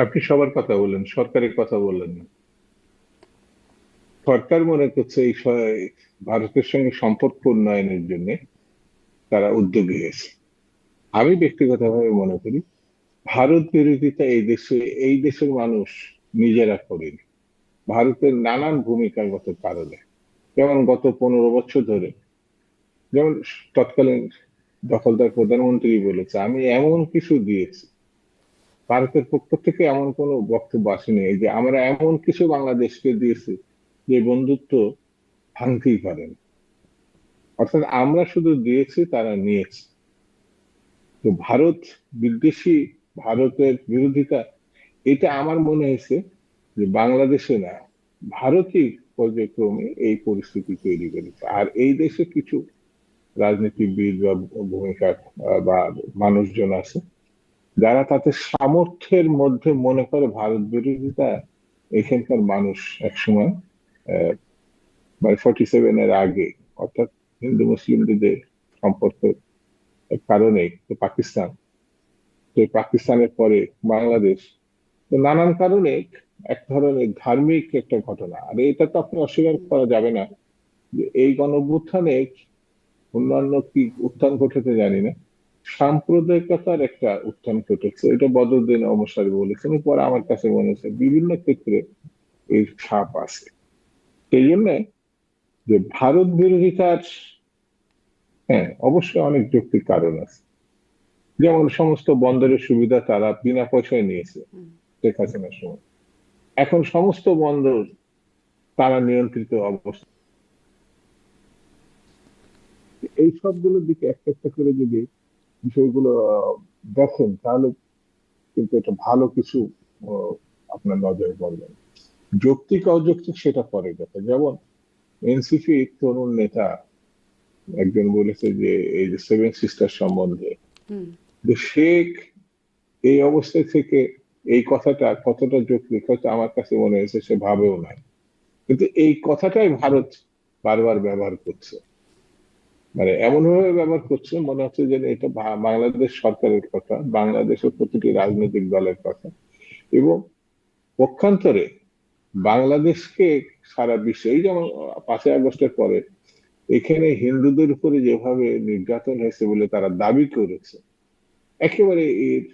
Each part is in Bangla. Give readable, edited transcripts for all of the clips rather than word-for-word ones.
আপনি সবার কথা বললেন, সরকারের কথা বললেন না। সরকার মনে করছে ভারতের সঙ্গে সম্পর্ক উন্নয়নের জন্য তারা উদ্যোগী হয়েছে। আমি ব্যক্তিগতভাবে মনে করি ভারত বিরোধিতা এই দেশের মানুষ নিজেরা করেনি। ভারতের নানান ভূমিকাগত কারণে, যেমন গত 15 বছর ধরে, যেমন তৎকালীন দখলদার প্রধানমন্ত্রী বলেছে আমি এমন কিছু দিয়েছি। ভারতের পক্ষ থেকে এমন কোনো বক্তব্য আসেনি এই যে আমরা এমন কিছু বাংলাদেশকে দিয়েছি যে বন্ধুত্ব ভাঙতেই পারেন। অর্থাৎ আমরা শুধু দিয়েছি, তারা নিয়েছে। তো ভারত বিদ্বেষী, ভারতের বিরোধিতা, এটা আমার মনে হয়েছে যে বাংলাদেশে না, ভারতই পর্যায়ক্রমে এই পরিস্থিতি তৈরি করেছে। আর এই দেশে কিছু রাজনীতিবিদ বা ভূমিকা বা মানুষজন আছে যারা তাদের সামর্থ্যের মধ্যে মনে করে ভারত বিরোধিতা এখানকার মানুষ একসময় আহ, মানে 47 এর আগে, অর্থাৎ হিন্দু মুসলিমদের যে সম্পর্কের কারণে তো পাকিস্তান, তো পাকিস্তানের পরে বাংলাদেশ, তো নানান কারণে এক ধরনের ধার্মিক একটা ঘটনা। আর এটা তো আপনি অস্বীকার হুম। করা যাবে না যে এই গণঅভ্যুত্থানে অন্যান্য কি উত্থান ঘটেছে জানি না, সাম্প্রদায়িকতার একটা উত্থান ঘটেছে। এটা বদরুদ্দীন অমসারী বলেছেন, পরে আমার কাছে মনে হচ্ছে বিভিন্ন ক্ষেত্রে এই ছাপ আছে। সেই জন্য যে ভারত বিরোধিতার, হ্যাঁ অবশ্যই অনেক যৌক্তিক কারণ আছে। যেমন সমস্ত বন্দরের সুবিধা তারা বিনা পয়সায় নিয়েছে হুম। শেখ হাসিনার সময়। এখন সমস্ত বন্দর তারা নিয়ন্ত্রিত অবস্থা। এই সবগুলোর দিকে একটা একটা করে যদি বিষয়গুলো দেখেন, তাহলে কিন্তু এটা ভালো কিছু আহ, আপনার নজরে পড়বে না। যৌক্তিক অযৌক্তিক সেটা পরে কথা। যেমন এনসিপি তরুণ নেতা একজন বলেছে যে এই যে সেভেন সিস্টার সম্বন্ধে, হুম। যে শেখ এই অবস্থায় থেকে এই কথাটা কতটা যৌক্তিক হয়তো আমার কাছে মনে হয়েছে সে ভাবেও না। কিন্তু এই কথাটাই ভারত বারবার ব্যবহার করছে, মানে এমন ভাবে ব্যবহার করছে মনে হচ্ছে যে এটা বাংলাদেশ সরকারের কথা, বাংলাদেশের প্রতিটি রাজনৈতিক দলের কথা। এবং পক্ষান্তরে বাংলাদেশকে সারা বিশ্বে, এই যেমন 5ই আগস্টের পরে এখানে হিন্দুদের উপরে যেভাবে নির্যাতন হয়েছে বলে তারা দাবি করেছে, একেবারে এর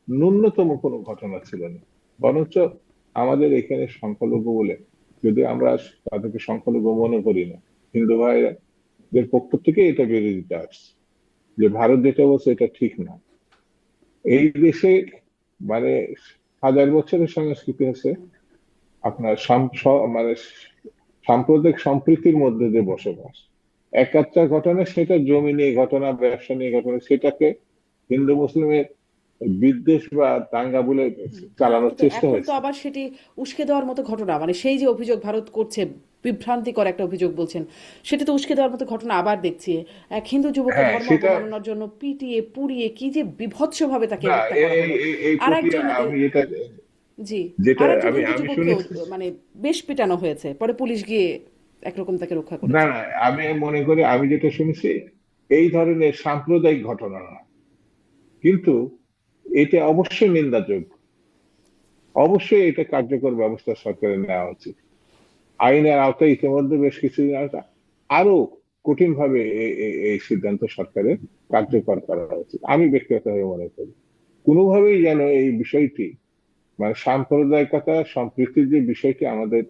ন্যূনতম কোনো ঘটনা ছিল না। বরঞ্চ আমাদের এখানে সংখ্যালঘু বলে, যদি আমরা তাদেরকে সংখ্যালঘু মনে করি না, হিন্দু ভাইদের পক্ষ থেকে এটা বিরোধিতা আসছে যে ভারত যেটা বলছে এটা ঠিক না। এই দেশে মানে হাজার বছরের সংস্কৃতি আছে আপনার মানে সাম্প্রদায়িক সম্প্রীতির মধ্যে যে বসবাস। একাত্তর ঘটনা সেটা জমি নিয়ে ঘটনা, ব্যবসা নিয়ে ঘটনা, সেটাকে হিন্দু মুসলিমের বিদ্বেষ বা দাঙ্গা বলে না, চালানোর কিন্তু চেষ্টা এখন তো হয়েছে। আবার সেটি উস্কে দেওয়ার মতো ঘটনা, মানে সেই যে অভিযোগ ভারত করছে, বিভ্রান্তিকর একটা অভিযোগ বলছেন, সেটি তো উস্কে দেওয়ার মতো ঘটনা আবার দেখছি। এক হিন্দু যুবককে হ্যাঁ ধর্ম সেটা, অবমাননার জন্য পিটিয়ে পুড়িয়ে কি যে বীভৎসভাবে তাকে না হত্যা করা হলো। এই আর প্রক্রিয়া একজন আমি যেটা জি, যেটা আর একজন আমি হিন্দু আমি যুবককেও শুনেছি। মানে বেশ পিটানো হয়েছে, পরে পুলিশ গিয়ে একরকম তাকে রক্ষা না করেছে। না, আমি মনে করি আমি যেটা শুনেছি এই ধরনের সাম্প্রদায়িক ঘটনা না, কিন্তু এটা অবশ্যই নিন্দাযোগ্য। অবশ্যই এটা কার্যকর ব্যবস্থা সরকারের নেওয়া উচিত। আইনের আওতায় ইতিমধ্যে বেশ কিছুদিন আগে আরো কঠিন ভাবে এই সিদ্ধান্ত সরকারের কার্যকর করা উচিত। আমি ব্যক্তিগতভাবে মনে করি কোনোভাবেই যেন এই বিষয়টি, মানে সাম্প্রদায়িকতা সম্প্রীতির যে বিষয়টি আমাদের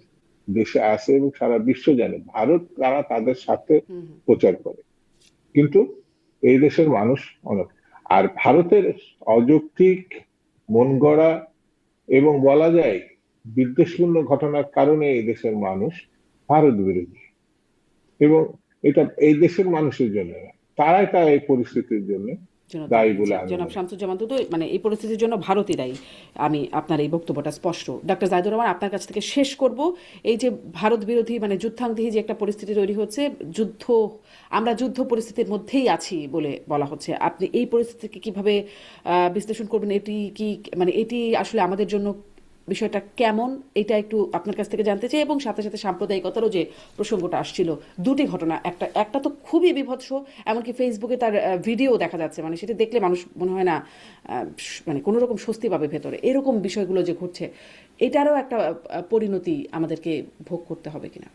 দেশে আছে এবং সারা বিশ্ব জানে, ভারত তারা তাদের সাথে হুম, হুম। প্রচার করে, কিন্তু এই দেশের মানুষ অনেক। আর ভারতের অযৌক্তিক, মন গড়া এবং বলা যায় বিদ্বেষপূর্ণ ঘটনার কারণে এই দেশের মানুষ ভারত বিরোধী। এবং এটা এই দেশের মানুষের জন্য না, তারা এই পরিস্থিতির জন্য জন্য দায়ী দায়ী, বলে জি। আমি জনাব মনে করি। শামসুজ্জামান দুদু, মানে এই পরিস্থিতির জন্য ভারতই দায়ী। আমি আপনার এই বক্তব্যটা স্পষ্ট। ডাক্তার জাহিদুর রহমান, আপনার কাছ থেকে শেষ করব। এই যে ভারত বিরোধী মানে যুদ্ধাঙ্গী যে একটা পরিস্থিতি তৈরি হচ্ছে, যুদ্ধ, আমরা যুদ্ধ পরিস্থিতির মধ্যেই আছি বলে বলা হচ্ছে। আপনি এই পরিস্থিতিকে কিভাবে বিশ্লেষণ করবেন? এটি কি, মানে এটি আসলে আমাদের জন্য বিষয়টা কেমন এটা একটু আপনার কাছ থেকে জানতে চাই, এবং সাথে সাথে সাম্প্রদায়িকতারও যে প্রসঙ্গটা আসছিল, দুটি ঘটনা, একটা একটা তো খুবই বিভৎস, এমনকি ফেসবুকে তার ভিডিও দেখা যাচ্ছে, মানে সেটা দেখলে মানুষ মনে হয় না মানে কোনো রকম স্বস্তি পাবে ভেতরে, এরকম বিষয়গুলো যে ঘটছে, এটারও একটা পরিণতি আমাদেরকে ভোগ করতে হবে কিনা।